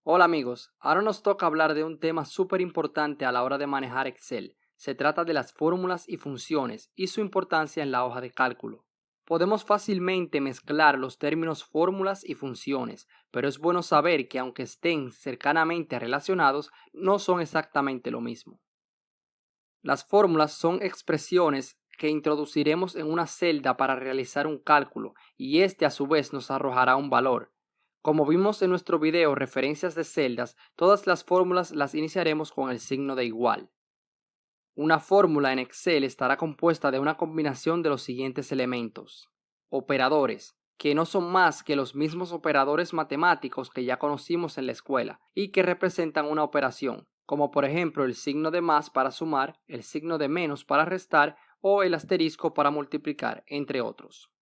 Hola amigos, ahora nos toca hablar de un tema súper importante a la hora de manejar Excel. Se trata de las fórmulas y funciones y su importancia en la hoja de cálculo. Podemos fácilmente mezclar los términos fórmulas y funciones, pero es bueno saber que aunque estén cercanamente relacionados, no son exactamente lo mismo. Las fórmulas son expresiones que introduciremos en una celda para realizar un cálculo y este a su vez nos arrojará un valor. Como vimos en nuestro video referencias de celdas, todas las fórmulas las iniciaremos con el signo de igual. Una fórmula en Excel estará compuesta de una combinación de los siguientes elementos. Operadores, que no son más que los mismos operadores matemáticos que ya conocimos en la escuela y que representan una operación, como por ejemplo el signo de más para sumar, el signo de menos para restar o el asterisco para multiplicar, entre otros.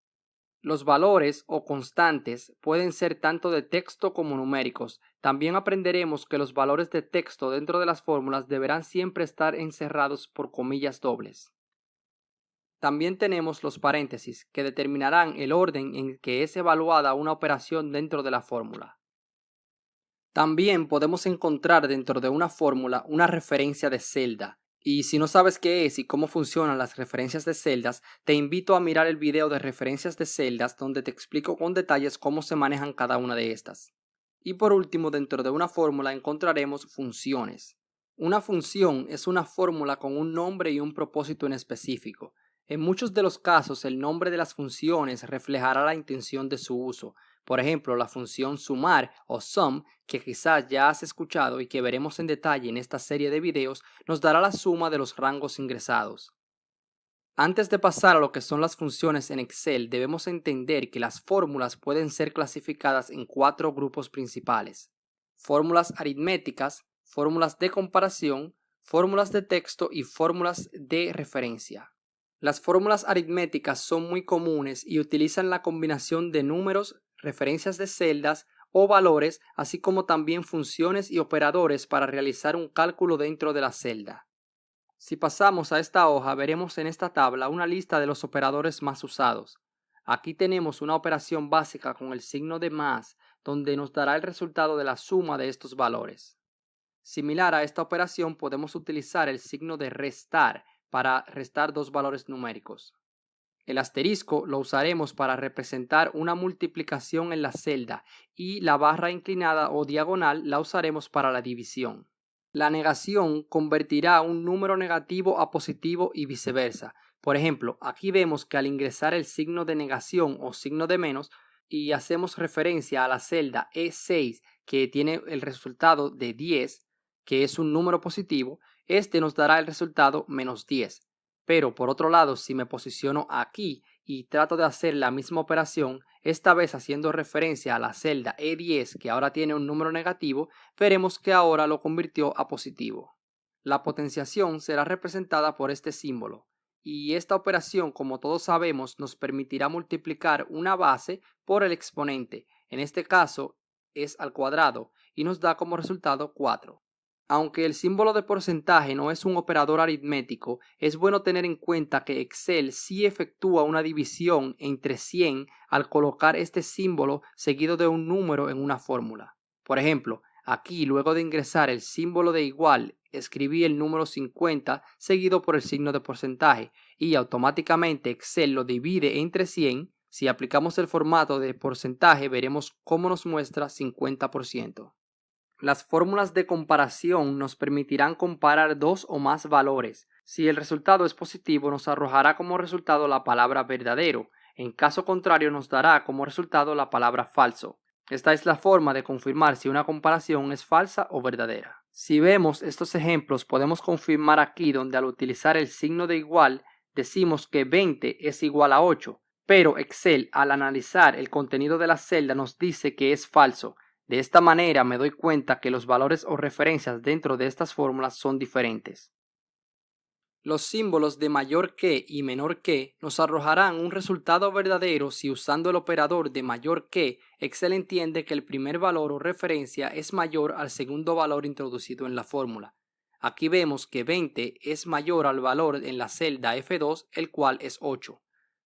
Los valores o constantes pueden ser tanto de texto como numéricos. También aprenderemos que los valores de texto dentro de las fórmulas deberán siempre estar encerrados por comillas dobles. También tenemos los paréntesis, que determinarán el orden en que es evaluada una operación dentro de la fórmula. También podemos encontrar dentro de una fórmula una referencia de celda. Y si no sabes qué es y cómo funcionan las referencias de celdas, te invito a mirar el video de referencias de celdas donde te explico con detalles cómo se manejan cada una de estas. Y por último, dentro de una fórmula encontraremos funciones. Una función es una fórmula con un nombre y un propósito en específico. En muchos de los casos, el nombre de las funciones reflejará la intención de su uso. Por ejemplo, la función sumar o sum, que quizás ya has escuchado y que veremos en detalle en esta serie de videos, nos dará la suma de los rangos ingresados. Antes de pasar a lo que son las funciones en Excel, debemos entender que las fórmulas pueden ser clasificadas en cuatro grupos principales: fórmulas aritméticas, fórmulas de comparación, fórmulas de texto y fórmulas de referencia. Las fórmulas aritméticas son muy comunes y utilizan la combinación de números, referencias de celdas o valores, así como también funciones y operadores para realizar un cálculo dentro de la celda. Si pasamos a esta hoja, veremos en esta tabla una lista de los operadores más usados. Aquí tenemos una operación básica con el signo de más, donde nos dará el resultado de la suma de estos valores. Similar a esta operación, podemos utilizar el signo de restar para restar dos valores numéricos. El asterisco lo usaremos para representar una multiplicación en la celda y la barra inclinada o diagonal la usaremos para la división. La negación convertirá un número negativo a positivo y viceversa. Por ejemplo, aquí vemos que al ingresar el signo de negación o signo de menos y hacemos referencia a la celda E6 que tiene el resultado de 10, que es un número positivo, este nos dará el resultado menos 10. Pero por otro lado, si me posiciono aquí y trato de hacer la misma operación, esta vez haciendo referencia a la celda E10 que ahora tiene un número negativo, veremos que ahora lo convirtió a positivo. La potenciación será representada por este símbolo, y esta operación, como todos sabemos, nos permitirá multiplicar una base por el exponente, en este caso es al cuadrado, y nos da como resultado 4. Aunque el símbolo de porcentaje no es un operador aritmético, es bueno tener en cuenta que Excel sí efectúa una división entre 100 al colocar este símbolo seguido de un número en una fórmula. Por ejemplo, aquí luego de ingresar el símbolo de igual, escribí el número 50 seguido por el signo de porcentaje y automáticamente Excel lo divide entre 100. Si aplicamos el formato de porcentaje, veremos cómo nos muestra 50%. Las fórmulas de comparación nos permitirán comparar dos o más valores. Si el resultado es positivo, nos arrojará como resultado la palabra verdadero. En caso contrario, nos dará como resultado la palabra falso. Esta es la forma de confirmar si una comparación es falsa o verdadera. Si vemos estos ejemplos, podemos confirmar aquí donde al utilizar el signo de igual decimos que 20 es igual a 8, pero Excel al analizar el contenido de la celda nos dice que es falso. De esta manera me doy cuenta que los valores o referencias dentro de estas fórmulas son diferentes. Los símbolos de mayor que y menor que nos arrojarán un resultado verdadero si usando el operador de mayor que, Excel entiende que el primer valor o referencia es mayor al segundo valor introducido en la fórmula. Aquí vemos que 20 es mayor al valor en la celda F2, el cual es 8.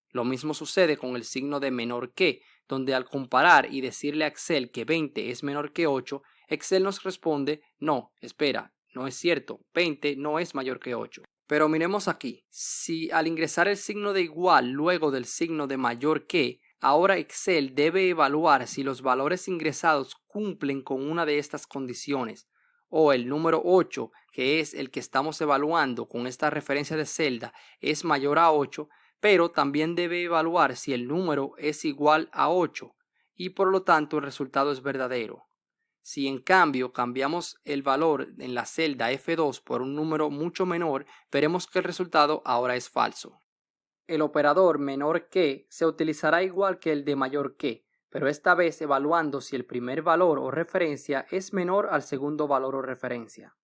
Lo mismo sucede con el signo de menor que, donde al comparar y decirle a Excel que 20 es menor que 8, Excel nos responde, no, espera, no es cierto, 20 no es mayor que 8. Pero miremos aquí, si al ingresar el signo de igual luego del signo de mayor que, ahora Excel debe evaluar si los valores ingresados cumplen con una de estas condiciones, o el número 8, que es el que estamos evaluando con esta referencia de celda, es mayor a 8, pero también debe evaluar si el número es igual a 8 y por lo tanto el resultado es verdadero. Si en cambio cambiamos el valor en la celda F2 por un número mucho menor, veremos que el resultado ahora es falso. El operador menor que se utilizará igual que el de mayor que, pero esta vez evaluando si el primer valor o referencia es menor al segundo valor o referencia.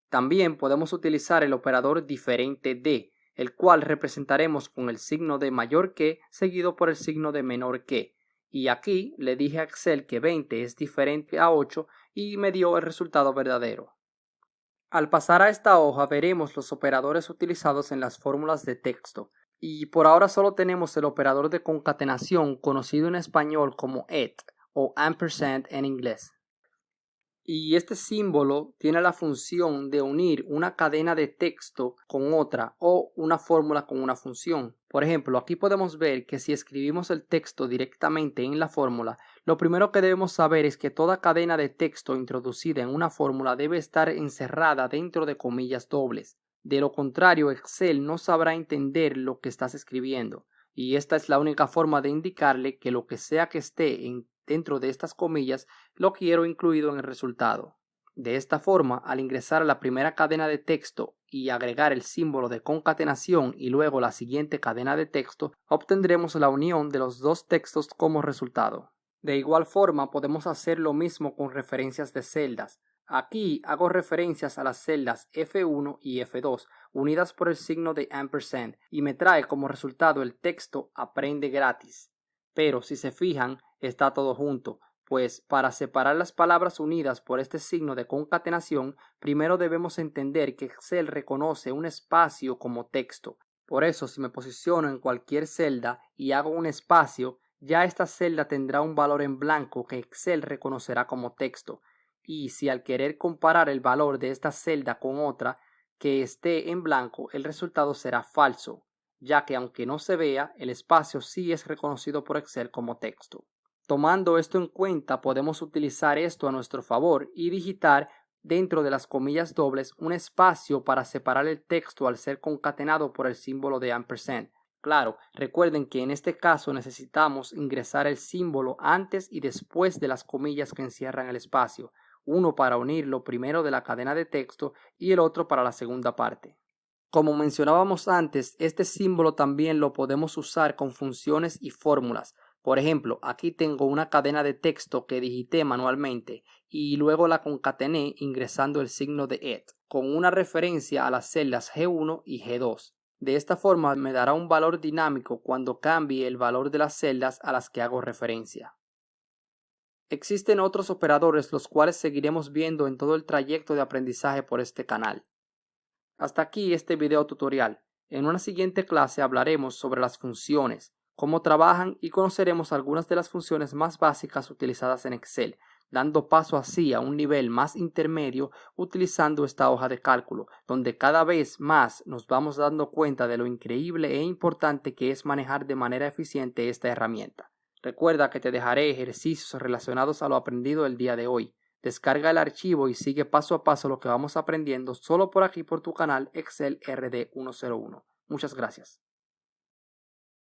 También podemos utilizar el operador diferente de, el cual representaremos con el signo de mayor que seguido por el signo de menor que. Y aquí le dije a Excel que 20 es diferente a 8 y me dio el resultado verdadero. Al pasar a esta hoja veremos los operadores utilizados en las fórmulas de texto. Y por ahora solo tenemos el operador de concatenación conocido en español como et o ampersand en inglés. Y este símbolo tiene la función de unir una cadena de texto con otra o una fórmula con una función. Por ejemplo, aquí podemos ver que si escribimos el texto directamente en la fórmula, lo primero que debemos saber es que toda cadena de texto introducida en una fórmula debe estar encerrada dentro de comillas dobles. De lo contrario, Excel no sabrá entender lo que estás escribiendo. Y esta es la única forma de indicarle que lo que sea que esté dentro de estas comillas lo quiero incluido en el resultado. De esta forma, al ingresar a la primera cadena de texto y agregar el símbolo de concatenación y luego la siguiente cadena de texto, obtendremos la unión de los dos textos como resultado. De igual forma, podemos hacer lo mismo con referencias de celdas. Aquí hago referencias a las celdas F1 y F2 unidas por el signo de ampersand y me trae como resultado el texto aprende gratis. Pero si se fijan, está todo junto, pues para separar las palabras unidas por este signo de concatenación, primero debemos entender que Excel reconoce un espacio como texto. Por eso, si me posiciono en cualquier celda y hago un espacio, ya esta celda tendrá un valor en blanco que Excel reconocerá como texto. Y si al querer comparar el valor de esta celda con otra que esté en blanco, el resultado será falso, ya que aunque no se vea, el espacio sí es reconocido por Excel como texto. Tomando esto en cuenta, podemos utilizar esto a nuestro favor y digitar dentro de las comillas dobles un espacio para separar el texto al ser concatenado por el símbolo de ampersand. Claro, recuerden que en este caso necesitamos ingresar el símbolo antes y después de las comillas que encierran el espacio, uno para unir lo primero de la cadena de texto y el otro para la segunda parte. Como mencionábamos antes, este símbolo también lo podemos usar con funciones y fórmulas. Por ejemplo, aquí tengo una cadena de texto que digité manualmente y luego la concatené ingresando el signo de et, con una referencia a las celdas G1 y G2. De esta forma me dará un valor dinámico cuando cambie el valor de las celdas a las que hago referencia. Existen otros operadores los cuales seguiremos viendo en todo el trayecto de aprendizaje por este canal. Hasta aquí este video tutorial. En una siguiente clase hablaremos sobre las funciones, cómo trabajan y conoceremos algunas de las funciones más básicas utilizadas en Excel, dando paso así a un nivel más intermedio utilizando esta hoja de cálculo, donde cada vez más nos vamos dando cuenta de lo increíble e importante que es manejar de manera eficiente esta herramienta. Recuerda que te dejaré ejercicios relacionados a lo aprendido el día de hoy. Descarga el archivo y sigue paso a paso lo que vamos aprendiendo solo por aquí por tu canal Excel RD101. Muchas gracias.